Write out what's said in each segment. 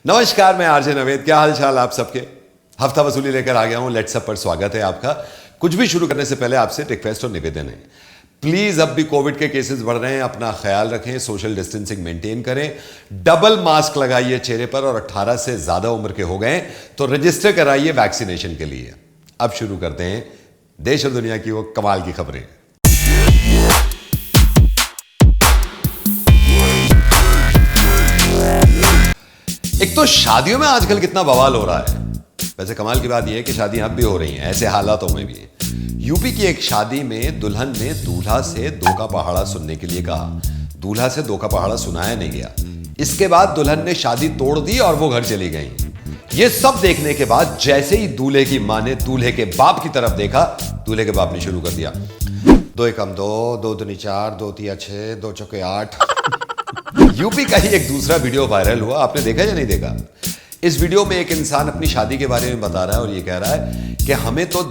नमस्कार, मैं आरजे नवेद। क्या हाल चाल आप सबके। हफ्ता वसूली लेकर आ गया हूं लेट्स अप पर। स्वागत है आपका। कुछ भी शुरू करने से पहले आपसे रिक्वेस्ट और निवेदन है, प्लीज अब भी कोविड के केसेस बढ़ रहे हैं, अपना ख्याल रखें, सोशल डिस्टेंसिंग मेंटेन करें, डबल मास्क लगाइए चेहरे पर, और 18 से ज्यादा उम्र के हो गए तो रजिस्टर कराइए वैक्सीनेशन के लिए। अब शुरू करते हैं देश और दुनिया की वो कमाल की खबरें। एक तो शादियों में आजकल कितना बवाल हो रहा है। वैसे कमाल की बात यह है कि शादियां अब भी हो रही हैं ऐसे हालातों में भी। यूपी की एक शादी में दुल्हन ने दूल्हा से दो का पहाड़ा सुनने के लिए कहा। दूल्हा से दो का पहाड़ा सुनाया नहीं गया। इसके बाद दुल्हन ने शादी तोड़ दी और वो घर चली गई। ये सब देखने के बाद जैसे ही दूल्हे की मां ने दूल्हे के बाप की तरफ देखा, दूल्हे के बाप ने शुरू कर दिया, दो एकम दो, दो दूनी चार, दो तिया 6, दो चौके 8। यूपी का ही एक दूसरा वीडियो वायरल हुआ, आपने देखा या नहीं देखा? इस वीडियो में एक इंसान अपनी शादी के बारे में बता रहा है और ये कह रहा है कि हमें तो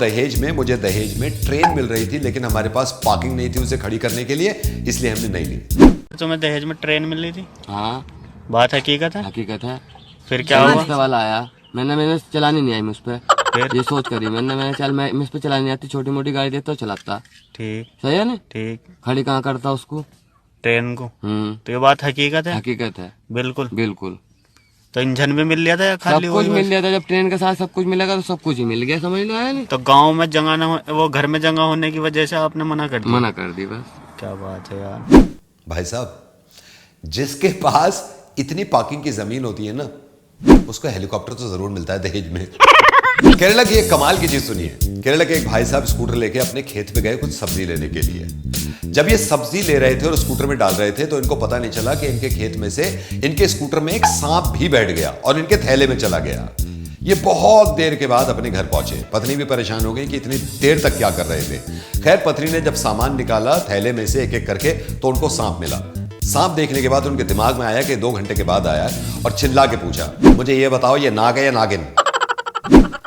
मुझे दहेज में ट्रेन मिल रही थी, लेकिन हमारे पास पार्किंग नहीं थी उसे खड़ी करने के लिए, इसलिए हमने नहीं ली। तुम्हें दहेज में ट्रेन मिल रही थी? हाँ, बात हकीकत है? हकीकत है। फिर क्या हुआ? उसका वाला आया, मैंने चलानी नहीं आई मुझ पे। फिर ये सोच करी मैंने चल मैं मुझ पे चलानी नहीं आती, छोटी मोटी गाड़ी देता तो चलाता। ठीक, सही है ना? ठीक। खड़ी कहाँ करता उसको, ट्रेन को। तो ये बात हकीकत है? हकीकत है, बिल्कुल बिल्कुल। तो इंजन भी मिल लिया था या खाली सब कुछ वही मिल बस? लिया था। जब ट्रेन के साथ सब कुछ मिलेगा तो सब कुछ ही मिल गया, समझ लो। आया नहीं तो गांव में जगह न हो, वो घर में जगह होने की वजह से आपने मना कर दिया? मना कर दी बस। क्या बात है यार। भाई साहब, जिसके पास इतनी पार्किंग की जमीन होती है ना, उसको हेलीकॉप्टर तो जरूर मिलता है दहेज में। केरला की एक कमाल की चीज सुनिए। केरला के एक भाई साहब स्कूटर लेके अपने खेत पे गए कुछ सब्जी लेने के लिए। जब ये सब्जी ले रहे थे और स्कूटर में डाल रहे थे तो इनको पता नहीं चला कि इनके खेत में से इनके स्कूटर में एक सांप भी बैठ गया और इनके थैले में चला गया। ये बहुत देर के बाद अपने घर पहुंचे। पत्नी भी परेशान हो गई कि इतनी देर तक क्या कर रहे थे। खैर, पत्नी ने जब सामान निकाला थैले में से एक एक करके तो उनको सांप मिला। सांप देखने के बाद उनके दिमाग में आया कि 2 घंटे के बाद आया और चिल्ला के पूछा, मुझे ये बताओ ये नाग है या नागिन?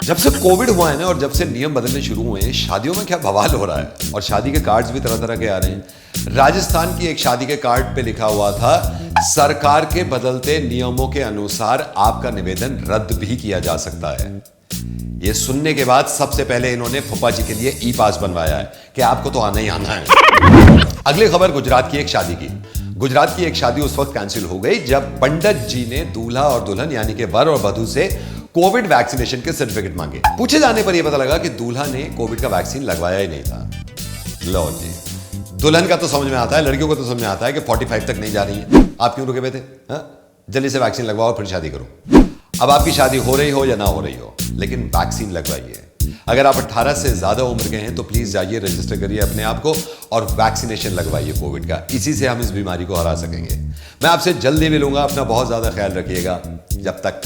जब से कोविड हुआ है ना और जब से नियम बदलने शुरू हुए हैं, शादियों में क्या बवाल हो रहा है। और शादी के कार्ड्स भी तरह तरह के आ रहे हैं। राजस्थान की एक शादी के कार्ड पे लिखा हुआ था, सरकार के बदलते नियमों के अनुसार आपका निवेदन रद्द भी किया जा सकता है। ये सुनने के बाद सबसे पहले इन्होंने फूफा जी के लिए ई पास बनवाया है कि आपको तो आना ही आना है। अगली खबर गुजरात की एक शादी की। गुजरात की एक शादी उस वक्त कैंसिल हो गई जब पंडित जी ने दूल्हा और दुल्हन यानी कि वर और वधू से कोविड वैक्सीनेशन के सर्टिफिकेट मांगे। पूछे जाने पर यह पता लगा कि दूल्हा ने कोविड का वैक्सीन लगवाया ही नहीं था। लो जी, दुल्हन का तो समझ में आता है, लड़कियों को तो समझ में आता है कि 45 तक नहीं जा रही है। आप क्यों रुके हुए थे? जल्दी से वैक्सीन लगवाओ फिर शादी करो। अब आपकी शादी हो रही हो या ना हो रही हो, लेकिन वैक्सीन लगवाइए। अगर आप 18 से ज्यादा उम्र के हैं तो प्लीज जाइए, रजिस्टर करिए अपने आप को और वैक्सीनेशन लगवाइए कोविड का। इसी से हम इस बीमारी को हरा सकेंगे। मैं आपसे जल्दी मिलूंगा, अपना बहुत ज्यादा ख्याल रखिएगा। जब तक